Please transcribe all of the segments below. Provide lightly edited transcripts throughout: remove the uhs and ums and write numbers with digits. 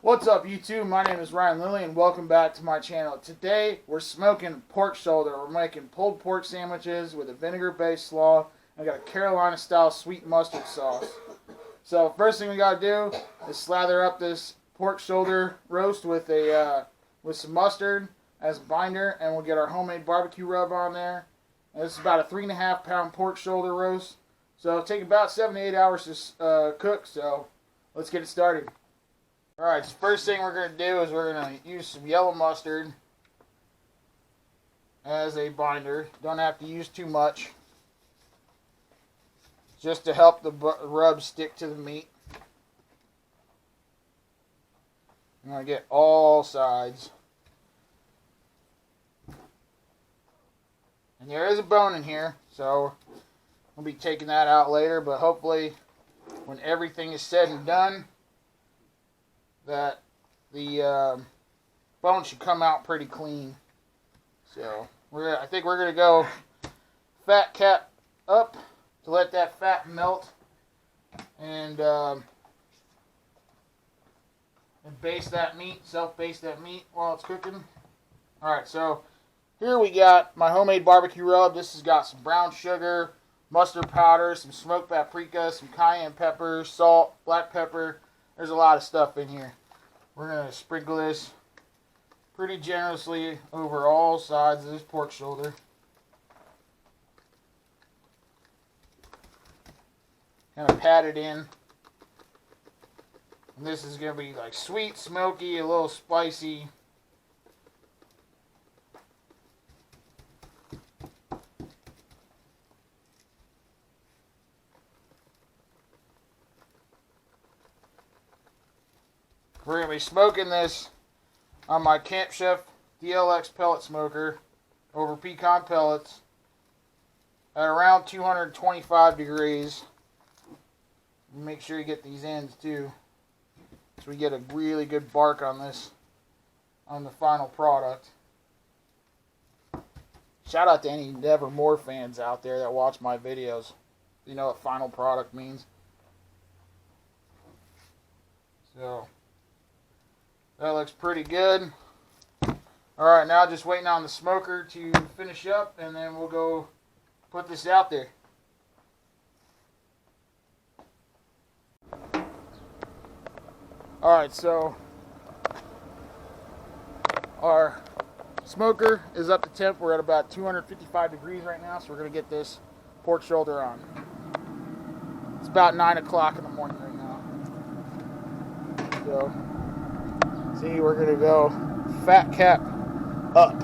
What's up, YouTube? My name is Ryan Lilly, and welcome back to my channel. Today, we're smoking pork shoulder. We're making pulled pork sandwiches with a vinegar-based slaw. I got a Carolina-style sweet mustard sauce. So, first thing we gotta do is slather up this pork shoulder roast with some mustard as a binder, and we'll get our homemade barbecue rub on there. And this is about a 3.5 pound pork shoulder roast. So, it'll take about 7 to 8 hours to cook. So, let's get it started. Alright, so first thing we're going to do is we're going to use some yellow mustard as a binder. Don't have to use too much, just to help the rub stick to the meat. I'm going to get all sides. And there is a bone in here, so we'll be taking that out later, but hopefully when everything is said and done, that the bone should come out pretty clean. So I think we're gonna go fat cap up to let that fat melt and baste that meat, self-baste that meat while it's cooking. All right, so here we got my homemade barbecue rub. This has got some brown sugar, mustard powder, some smoked paprika, some cayenne pepper, salt, black pepper. There's a lot of stuff in here. We're going to sprinkle this pretty generously over all sides of this pork shoulder. Kind of pat it in. And this is going to be like sweet, smoky, a little spicy. We're going to be smoking this on my Camp Chef DLX pellet smoker over pecan pellets at around 225 degrees. Make sure you get these ends too, so we get a really good bark on this, on the final product. Shout out to any Nevermore fans out there that watch my videos. You know what final product means. So that looks pretty good. Alright, now just waiting on the smoker to finish up, and then we'll go put this out there. Alright, so our smoker is up to temp. We're at about 255 degrees right now, so we're going to get this pork shoulder on. It's about 9 o'clock in the morning right now. So see, we're going to go fat cap up.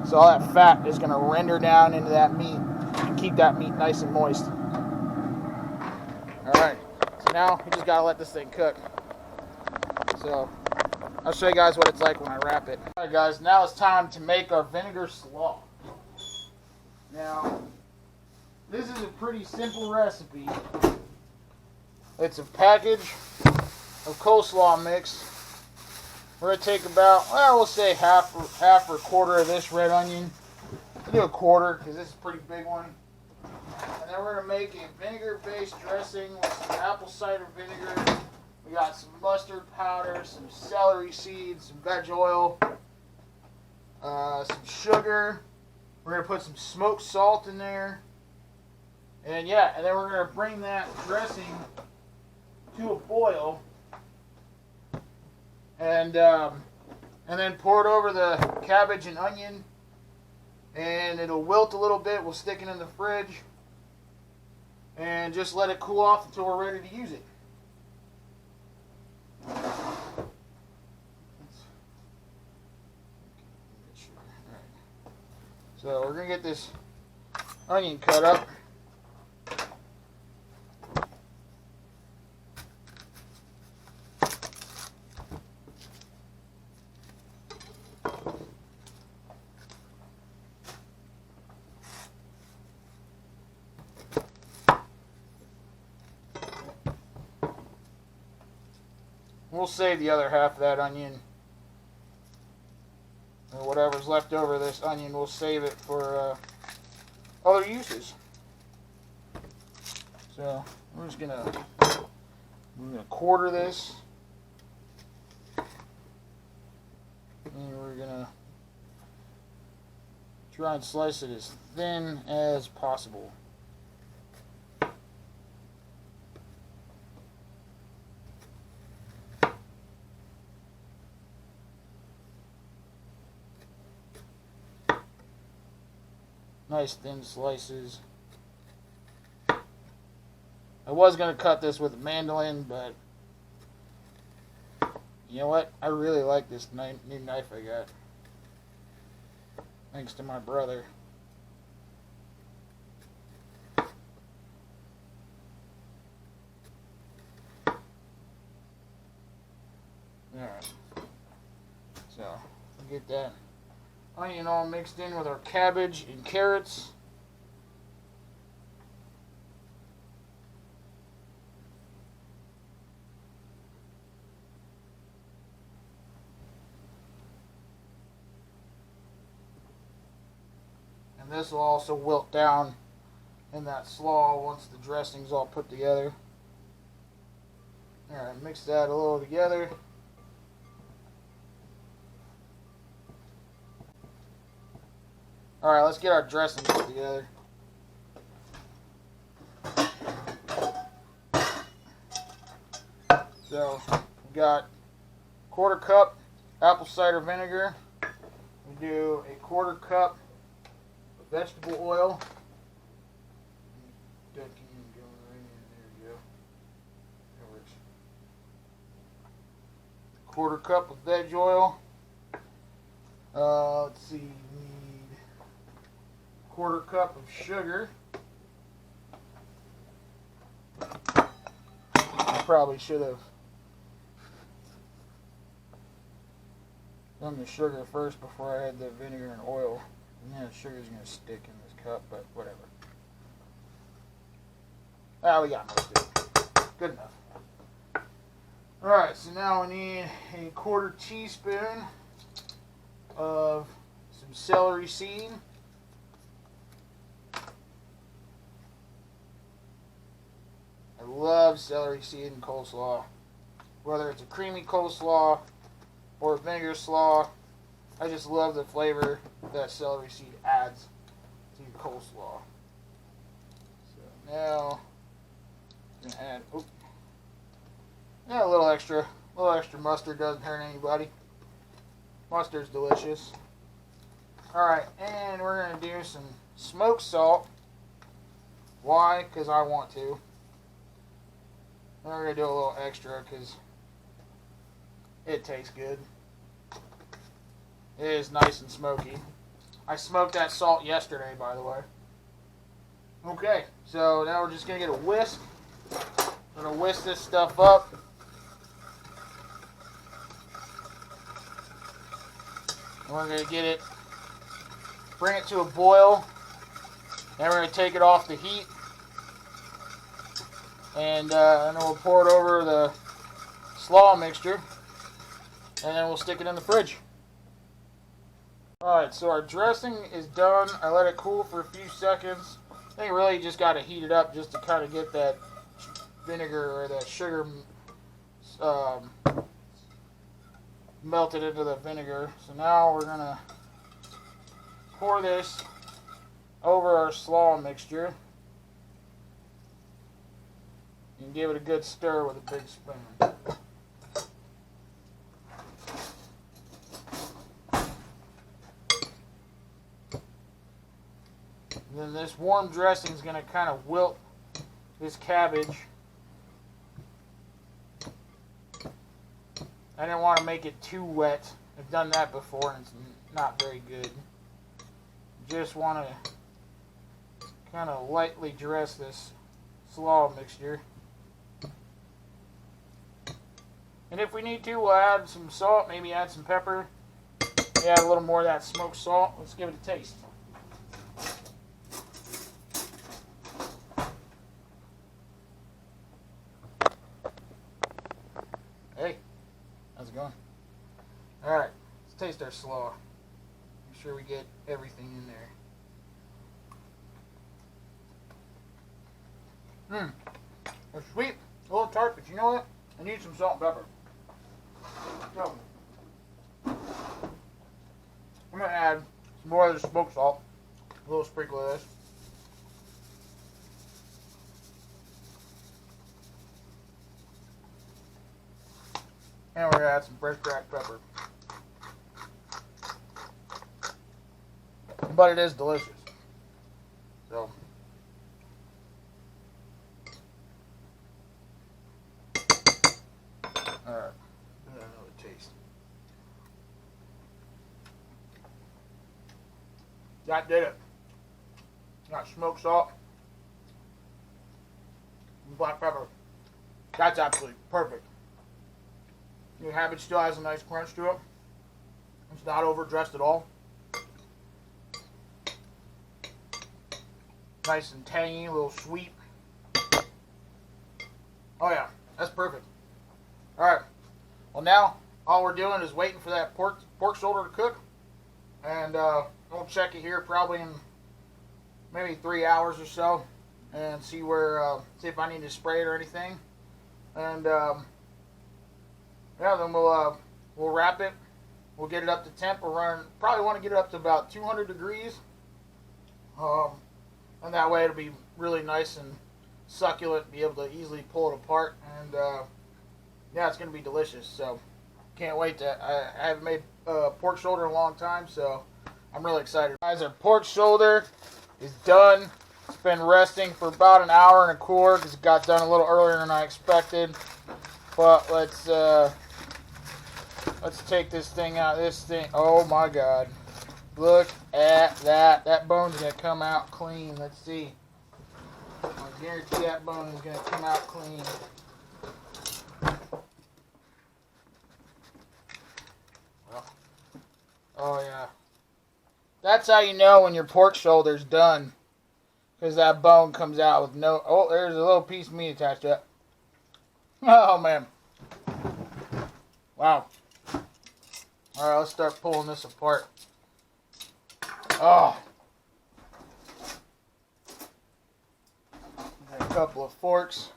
So all that fat is going to render down into that meat and keep that meat nice and moist. Alright, so now we just got to let this thing cook. So I'll show you guys what it's like when I wrap it. Alright guys, now it's time to make our vinegar slaw. Now, this is a pretty simple recipe. It's a package of coleslaw mix. We're going to take about, well, we'll say half or a quarter of this red onion. We'll do a quarter because this is a pretty big one. And then we're going to make a vinegar-based dressing with some apple cider vinegar. We got some mustard powder, some celery seeds, some veg oil, some sugar. We're going to put some smoked salt in there. And yeah, and then we're going to bring that dressing to a boil. And then pour it over the cabbage and onion, and it'll wilt a little bit. We'll stick it in the fridge and just let it cool off until we're ready to use it. So we're gonna get this onion cut up. We'll save the other half of that onion, or whatever's left over this onion, we'll save it for other uses. So we're gonna quarter this Try and slice it as thin as possible. Nice thin slices. I was going to cut this with a mandolin, but you know what? I really like this new knife I got. Thanks to my brother. Alright. So, we'll get that onion all mixed in with our cabbage and carrots. And this will also wilt down in that slaw once the dressing's all put together. Alright, mix that a little together. Alright, let's get our dressing put together. So, we got 1/4 cup apple cider vinegar. We do a 1/4 cup of vegetable oil. There you go. That works. 1/4 cup of veg oil. Let's see, we need 1/4 cup of sugar. I probably should have done the sugar first before I had the vinegar and oil. And then the sugar's going to stick in this cup, but whatever. Ah, we got most of it. Good enough. Alright, so now we need a 1/4 teaspoon of some celery seed. I love celery seed in coleslaw. Whether it's a creamy coleslaw or a vinegar slaw, I just love the flavor that celery seed adds to your coleslaw. So now I'm gonna add a little extra mustard doesn't hurt anybody. Mustard's delicious. Alright, and we're gonna do some smoked salt. Why? Because I want to. And we're gonna do a little extra because it tastes good. It is nice and smoky. I smoked that salt yesterday, by the way. Okay, so now we're just going to get a whisk. We're going to whisk this stuff up. And we're going to get it, bring it to a boil. Then we're going to take it off the heat. And then we'll pour it over the slaw mixture. And then we'll stick it in the fridge. Alright, so our dressing is done. I let it cool for a few seconds. I think really just got to heat it up just to kind of get that vinegar or that sugar melted into the vinegar. So now we're going to pour this over our slaw mixture. And give it a good stir with a big spoon. Then this warm dressing is going to kind of wilt this cabbage. I didn't want to make it too wet. I've done that before and it's not very good. Just want to kind of lightly dress this slaw mixture. And if we need to, we'll add some salt, maybe add some pepper. Add a little more of that smoked salt. Let's give it a taste. Hey, how's it going? Alright, let's taste our slaw. Make sure we get everything in there. It's sweet, a little tart, but you know what? I need some salt and pepper. So, I'm going to add some more of the smoked salt. A little sprinkle of this. And we're going to add some fresh cracked pepper. But it is delicious. So. Alright. Another taste. That did it. Got smoked salt and black pepper. That's absolutely perfect. Your habit still has a nice crunch to it. It's not overdressed at all. Nice and tangy, a little sweet. Oh yeah, that's perfect. Alright, well now all we're doing is waiting for that pork shoulder to cook. And we'll check it here probably in maybe 3 hours or so. And see see if I need to spray it or anything. And yeah, then we'll wrap it. We'll get it up to temp. Probably want to get it up to about 200 degrees. And that way it'll be really nice and succulent. Be able to easily pull it apart. And yeah, it's going to be delicious. So can't wait to. I haven't made pork shoulder in a long time, so I'm really excited. Guys, our pork shoulder is done. It's been resting for about an hour and a quarter because it got done a little earlier than I expected. But let's take this thing out. Oh my God. Look at that. That bone's going to come out clean. Let's see. I guarantee that bone is going to come out clean. Oh yeah. That's how you know when your pork shoulder's done. Because that bone comes out with no... Oh, there's a little piece of meat attached to it. Oh, man. Wow. Alright, let's start pulling this apart. Oh. Got a couple of forks.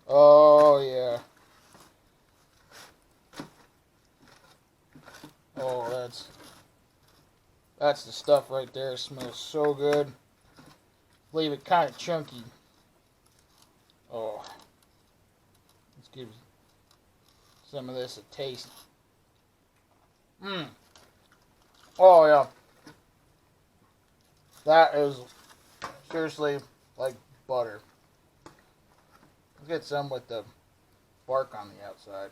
Oh, yeah. Oh, that's the stuff right there. It smells so good. Leave it kind of chunky. Oh. Let's give some of this a taste. Mmm. Oh, yeah. That is seriously like butter. Let's get some with the bark on the outside.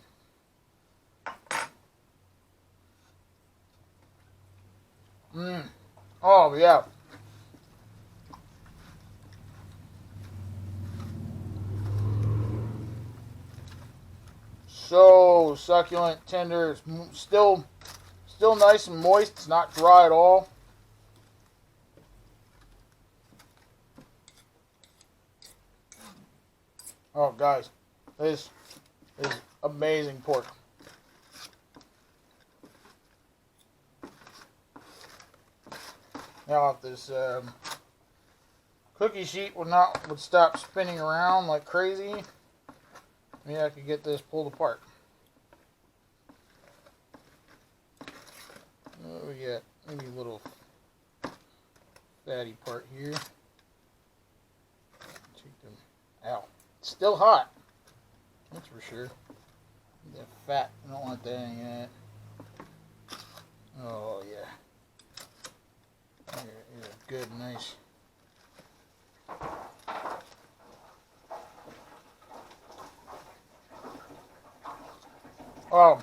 Mmm. Oh, yeah. So succulent, tender. It's still nice and moist. It's not dry at all. Oh, guys, this is amazing pork. Now, if this cookie sheet would stop spinning around like crazy, maybe I could get this pulled apart. Oh, we got maybe a little fatty part here. Take them. Ow. It's still hot. That's for sure. The fat. I don't want that in yet. Oh, yeah. Here, good, nice. Oh.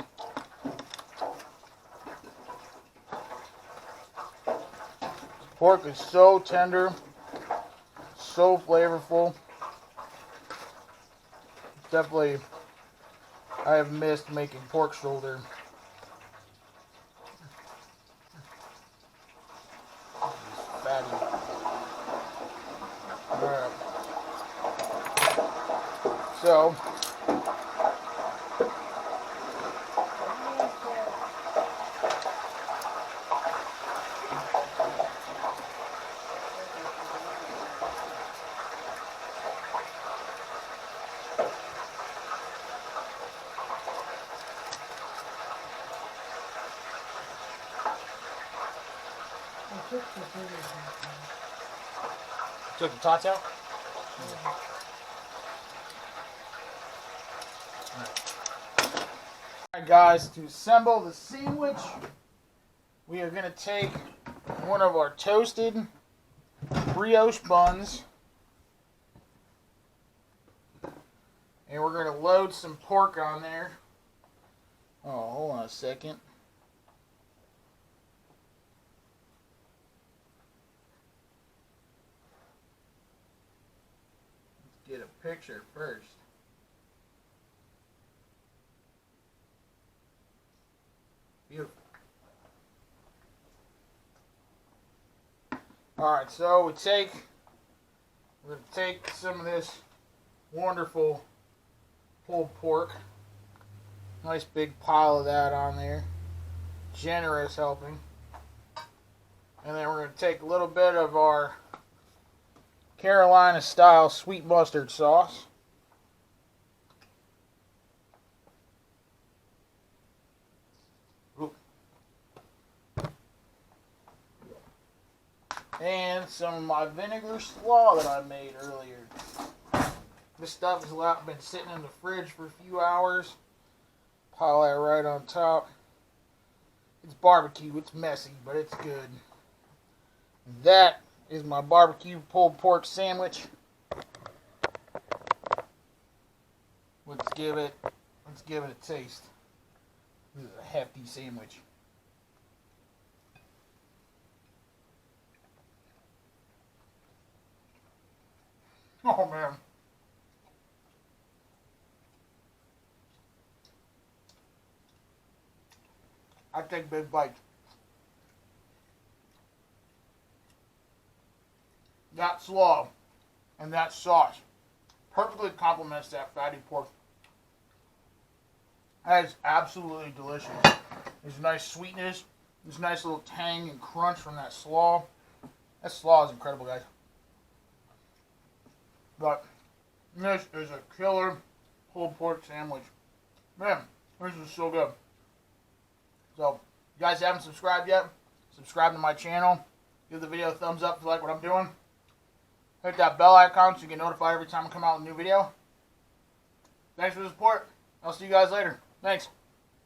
Pork is so tender, so flavorful. Definitely, I have missed making pork shoulder. Fatty. Alright. So, Took the tots out? Alright guys, to assemble the sandwich, we are going to take one of our toasted brioche buns and we're going to load some pork on there. Oh, hold on a second. Let's get a picture first. Beautiful. Alright, so we're going to take some of this wonderful pulled pork. Nice big pile of that on there. Generous helping. And then we're going to take a little bit of our Carolina style sweet mustard sauce. And some of my vinegar slaw that I made earlier. This stuff has been sitting in the fridge for a few hours. Pile that right on top. It's barbecue, it's messy, but it's good. That is my barbecue pulled pork sandwich. Let's give it a taste. This is a hefty sandwich. Oh man. I take big bites. That slaw and that sauce perfectly complements that fatty pork. That is absolutely delicious. There's a nice sweetness. There's a nice little tang and crunch from that slaw. That slaw is incredible, guys. But this is a killer pulled pork sandwich. Man, this is so good. So, if you guys haven't subscribed yet, subscribe to my channel. Give the video a thumbs up if you like what I'm doing. Hit that bell icon so you get notified every time I come out with a new video. Thanks for the support. I'll see you guys later. Thanks.